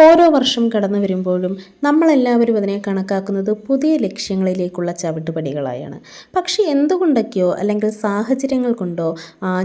ഓരോ വർഷം കടന്നു വരുമ്പോഴും നമ്മളെല്ലാവരും അതിനെ കണക്കാക്കുന്നത് പുതിയ ലക്ഷ്യങ്ങളിലേക്കുള്ള ചവിട്ടുപടികളായാണ്. പക്ഷേ എന്തുകൊണ്ടൊക്കെയോ അല്ലെങ്കിൽ സാഹചര്യങ്ങൾ കൊണ്ടോ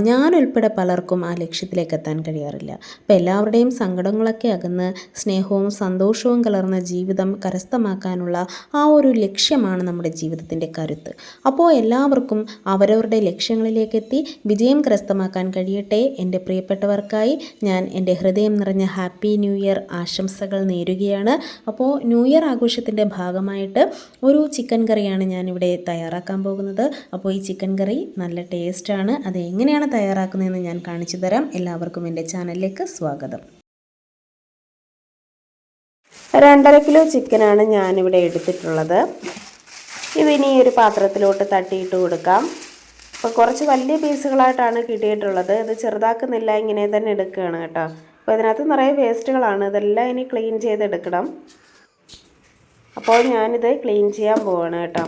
ഞാനുൾപ്പെടെ പലർക്കും ആ ലക്ഷ്യത്തിലേക്ക് എത്താൻ കഴിയാറില്ല. അപ്പോൾ എല്ലാവരുടെയും സങ്കടങ്ങളൊക്കെ അകന്ന് സ്നേഹവും സന്തോഷവും കലർന്ന ജീവിതം കരസ്ഥമാക്കാനുള്ള ആ ഒരു ലക്ഷ്യമാണ് നമ്മുടെ ജീവിതത്തിൻ്റെ കരുത്ത്. അപ്പോൾ എല്ലാവർക്കും അവരവരുടെ ലക്ഷ്യങ്ങളിലേക്ക് എത്തി വിജയം കരസ്ഥമാക്കാൻ കഴിയട്ടെ. എൻ്റെ പ്രിയപ്പെട്ടവർക്കായി ഞാൻ എൻ്റെ ഹൃദയം നിറഞ്ഞ ഹാപ്പി ന്യൂ ഇയർ ആശംസകൾ നേരുകയാണ്. അപ്പോൾ ന്യൂ ഇയർ ആഘോഷത്തിൻ്റെ ഭാഗമായിട്ട് ഒരു ചിക്കൻ കറിയാണ് ഞാനിവിടെ തയ്യാറാക്കാൻ പോകുന്നത്. അപ്പോൾ ഈ ചിക്കൻ കറി നല്ല ടേസ്റ്റാണ്. അത് എങ്ങനെയാണ് തയ്യാറാക്കുന്നതെന്ന് ഞാൻ കാണിച്ചു തരാം. എല്ലാവർക്കും എൻ്റെ ചാനലിലേക്ക് സ്വാഗതം. 2.5 കിലോ ചിക്കനാണ് ഞാനിവിടെ എടുത്തിട്ടുള്ളത്. ഇതിനി ഒരു പാത്രത്തിലോട്ട് തട്ടിയിട്ട് കൊടുക്കാം. അപ്പോൾ കുറച്ച് വലിയ പീസുകളായിട്ടാണ് കിട്ടിയിട്ടുള്ളത്. ഇത് ചെറുതാക്കുന്നില്ല, ഇങ്ങനെ തന്നെ എടുക്കുകയാണ് കേട്ടോ. അപ്പോൾ ഇതിനകത്ത് നിറയെ വേസ്റ്റുകളാണ്. ഇതെല്ലാം ഇനി ക്ലീൻ ചെയ്തെടുക്കണം. അപ്പോൾ ഞാനിത് ക്ലീൻ ചെയ്യാൻ പോവാണ് കേട്ടോ.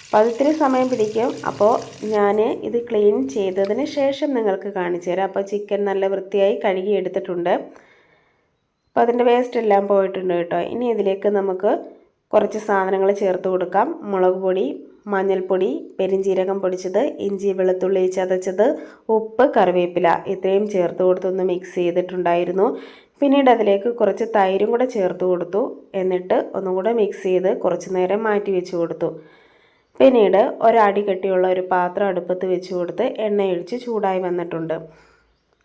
അപ്പോൾ അതിത്തിരി സമയം പിടിക്കും. അപ്പോൾ ഞാൻ ഇത് ക്ലീൻ ചെയ്തതിന് ശേഷം നിങ്ങൾക്ക് കാണിച്ചു തരാം. അപ്പോൾ ചിക്കൻ നല്ല വൃത്തിയായി കഴുകി എടുത്തിട്ടുണ്ട്. അപ്പോൾ അതിൻ്റെ വേസ്റ്റ് എല്ലാം പോയിട്ടുണ്ട് കേട്ടോ. ഇനി ഇതിലേക്ക് നമുക്ക് കുറച്ച് സാധനങ്ങൾ ചേർത്ത് കൊടുക്കാം. മുളക് പൊടി, മഞ്ഞൾപ്പൊടി, പെരിഞ്ജീരകം പൊടിച്ചത്, ഇഞ്ചി വെളുത്തുള്ളി ചതച്ചത്, ഉപ്പ്, കറിവേപ്പില ഇത്രയും ചേർത്ത് കൊടുത്തൊന്ന് മിക്സ് ചെയ്തിട്ടുണ്ടായിരുന്നു. പിന്നീട് അതിലേക്ക് കുറച്ച് തൈരും കൂടെ ചേർത്ത് കൊടുത്തു. എന്നിട്ട് ഒന്നും കൂടെ മിക്സ് ചെയ്ത് കുറച്ച് നേരം മാറ്റി വെച്ച് കൊടുത്തു. പിന്നീട് ഒരടി കെട്ടിയുള്ള ഒരു പാത്രം അടുപ്പത്ത് വെച്ച് കൊടുത്ത് എണ്ണയൊഴിച്ച് ചൂടായി വന്നിട്ടുണ്ട്.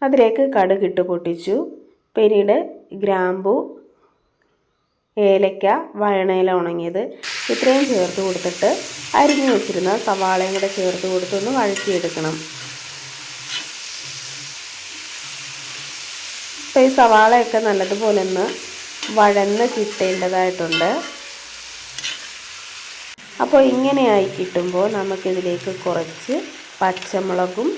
അതിലേക്ക് കടുക് ഇട്ട് പൊട്ടിച്ചു. പിന്നീട് ഗ്രാമ്പു, ഏലക്ക, വഴണയില ഉണങ്ങിയത് ഇത്രയും ചേർത്ത് കൊടുത്തിട്ട് അരിഞ്ഞു വെച്ചിരുന്ന സവാളയും കൂടെ ചേർത്ത് കൊടുത്തൊന്ന് വഴറ്റിയെടുക്കണം. അപ്പോൾ ഈ സവാളയൊക്കെ നല്ലതുപോലെ ഒന്ന് വഴന്ന് കിട്ടേണ്ടതായിട്ടുണ്ട്. അപ്പോൾ ഇങ്ങനെയായി കിട്ടുമ്പോൾ നമുക്കിതിലേക്ക് കുറച്ച് പച്ചമുളകും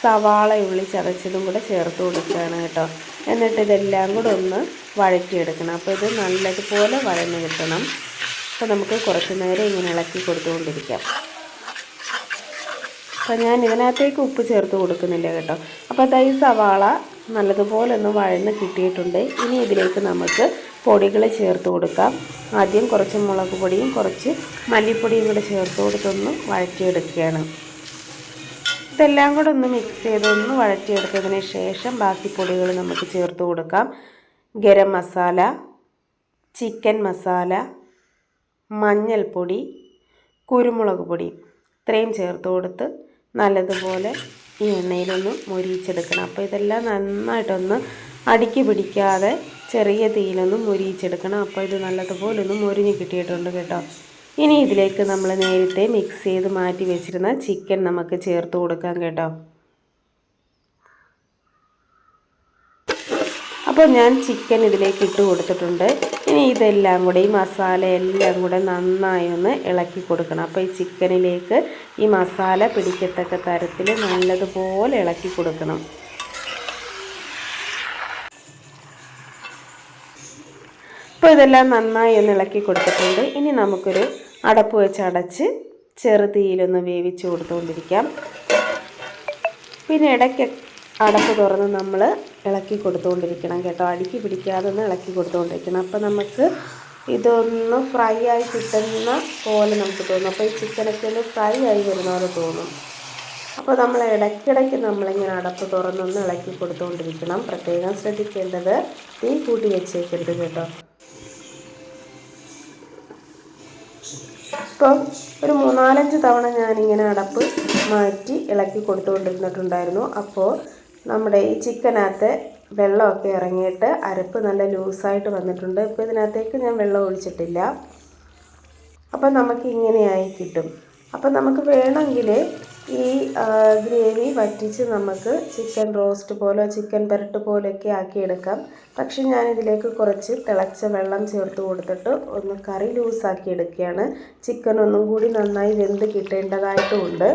സവാളയുള്ളി ചതച്ചതും കൂടെ ചേർത്ത് കൊടുക്കുകയാണ് കേട്ടോ. എന്നിട്ട് ഇതെല്ലാം കൂടെ ഒന്ന് വഴറ്റിയെടുക്കണം. അപ്പോൾ ഇത് നല്ലതുപോലെ വഴന്ന് കിട്ടണം. അപ്പോൾ നമുക്ക് കുറച്ച് നേരം ഇങ്ങനെ ഇളക്കി കൊടുത്തുകൊണ്ടിരിക്കാം. അപ്പോൾ ഞാൻ ഇതിനകത്തേക്ക് ഉപ്പ് ചേർത്ത് കൊടുക്കുന്നില്ല കേട്ടോ. അപ്പോൾ അത് ഈ സവാള നല്ലതുപോലെ ഒന്ന് വഴന്ന് കിട്ടിയിട്ടുണ്ട്. ഇനി ഇതിലേക്ക് നമുക്ക് പൊടികൾ ചേർത്ത് കൊടുക്കാം. ആദ്യം കുറച്ച് മുളക് പൊടിയും കുറച്ച് മല്ലിപ്പൊടിയും കൂടെ ചേർത്ത് കൊടുത്തൊന്ന് വഴറ്റിയെടുക്കുകയാണ്. ഇതെല്ലാം കൂടെ ഒന്ന് മിക്സ് ചെയ്തൊന്ന് വഴറ്റിയെടുത്തതിന് ശേഷം ബാക്കി പൊടികൾ നമുക്ക് ചേർത്ത് കൊടുക്കാം. ഗരം മസാല, ചിക്കൻ മസാല, മഞ്ഞൾപ്പൊടി, കുരുമുളക് പൊടി ഇത്രയും ചേർത്ത് കൊടുത്ത് നല്ലതുപോലെ ഈ എണ്ണയിലൊന്ന് മൊരിയിച്ചെടുക്കണം. അപ്പോൾ ഇതെല്ലാം നന്നായിട്ടൊന്ന് അടുക്കി പിടിക്കാതെ ചെറിയ തീയിലൊന്ന് മൊരിയിച്ചെടുക്കണം. അപ്പോൾ ഇത് നല്ലതുപോലെ ഒന്ന് മൊരിഞ്ഞ് കിട്ടിയിട്ടുണ്ട് കേട്ടോ. ഇനി ഇതിലേക്ക് നമ്മൾ നേരത്തെ മിക്സ് ചെയ്ത് മാറ്റി വെച്ചിരുന്ന ചിക്കൻ നമുക്ക് ചേർത്ത് കൊടുക്കാം കേട്ടോ. അപ്പോൾ ഞാൻ ചിക്കൻ ഇതിലേക്ക് ഇട്ട് കൊടുത്തിട്ടുണ്ട്. ഇനി ഇതെല്ലാം കൂടെ ഈ മസാല എല്ലാം കൂടെ നന്നായി ഒന്ന് ഇളക്കി കൊടുക്കണം. അപ്പോൾ ഈ ചിക്കനിലേക്ക് ഈ മസാല പിടിക്കത്തക്ക തരത്തിൽ നല്ലതുപോലെ ഇളക്കി കൊടുക്കണം. അപ്പോൾ ഇതെല്ലാം നന്നായി ഒന്ന് ഇളക്കി കൊടുത്തിട്ടുണ്ട്. ഇനി നമുക്കൊരു അടപ്പ് വെച്ച് അടച്ച് ചെറുതീയിലൊന്ന് വേവിച്ച് കൊടുത്തുകൊണ്ടിരിക്കാം. പിന്നെ ഇടയ്ക്ക് അടപ്പ് തുറന്ന് നമ്മൾ ഇളക്കി കൊടുത്തുകൊണ്ടിരിക്കണം കേട്ടോ. അടുക്കി പിടിക്കാതെ ഒന്ന് ഇളക്കി കൊടുത്തുകൊണ്ടിരിക്കണം. അപ്പോൾ നമുക്ക് ഇതൊന്ന് ഫ്രൈ ആയി കിട്ടുന്ന പോലെ നമുക്ക് തോന്നും. അപ്പോൾ ഈ ചിക്കനൊക്കെ ഒന്ന് ഫ്രൈ ആയി വരുന്ന പോലെ തോന്നും. അപ്പോൾ നമ്മൾ ഇടയ്ക്കിടയ്ക്ക് നമ്മളിങ്ങനെ അടപ്പ് തുറന്നൊന്ന് ഇളക്കി കൊടുത്തുകൊണ്ടിരിക്കണം. പ്രത്യേകം ശ്രദ്ധിക്കേണ്ടത് തീ കൂട്ടി വെച്ചേക്കരുത് കേട്ടോ. ഇപ്പം ഒരു 3-4 തവണ ഞാനിങ്ങനെ അടപ്പ് മാറ്റി ഇളക്കി കൊടുത്തുകൊണ്ടിരുന്നിട്ടുണ്ടായിരുന്നു. അപ്പോൾ നമ്മുടെ ഈ ചിക്കനകത്ത് വെള്ളമൊക്കെ ഇറങ്ങിയിട്ട് അരപ്പ് നല്ല ലൂസായിട്ട് വന്നിട്ടുണ്ട്. ഇപ്പോൾ ഇതിനകത്തേക്ക് ഞാൻ വെള്ളം ഒഴിച്ചിട്ടില്ല. അപ്പം നമുക്ക് ഇങ്ങനെയായി കിട്ടും. അപ്പം നമുക്ക് വേണമെങ്കിൽ ഈ ഗ്രേവി വറ്റിച്ച് നമുക്ക് ചിക്കൻ റോസ്റ്റ് പോലെ ചിക്കൻ പെരട്ട് പോലെയൊക്കെ ആക്കിയെടുക്കാം. പക്ഷെ ഞാനിതിലേക്ക് കുറച്ച് തിളച്ച വെള്ളം ചേർത്ത് കൊടുത്തിട്ട് ഒന്ന് കറി ലൂസാക്കി എടുക്കുകയാണ്. ചിക്കൻ ഒന്നും കൂടി നന്നായി വെന്ത് കിട്ടേണ്ടതായിട്ടുമുണ്ട്.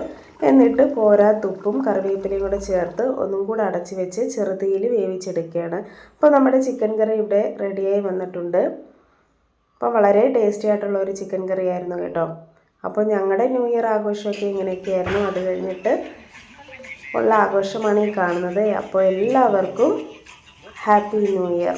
എന്നിട്ട് പോരാത്തുപ്പും കറിവേപ്പിലയും കൂടെ ചേർത്ത് ഒന്നും കൂടെ അടച്ച് വെച്ച് ചെറുതീയിൽ വേവിച്ചെടുക്കുകയാണ്. അപ്പോൾ നമ്മുടെ ചിക്കൻ കറി ഇവിടെ റെഡിയായി വന്നിട്ടുണ്ട്. അപ്പോൾ വളരെ ടേസ്റ്റി ആയിട്ടുള്ള ഒരു ചിക്കൻ കറി ആയിരുന്നു കേട്ടോ. അപ്പോൾ ഞങ്ങളുടെ ന്യൂ ഇയർ ആഘോഷമൊക്കെ ഇങ്ങനെയൊക്കെയായിരുന്നു. അത് കഴിഞ്ഞിട്ട് ഉള്ള ആഘോഷമാണ് ഈ കാണുന്നത്. അപ്പോൾ എല്ലാവർക്കും ഹാപ്പി ന്യൂ ഇയർ.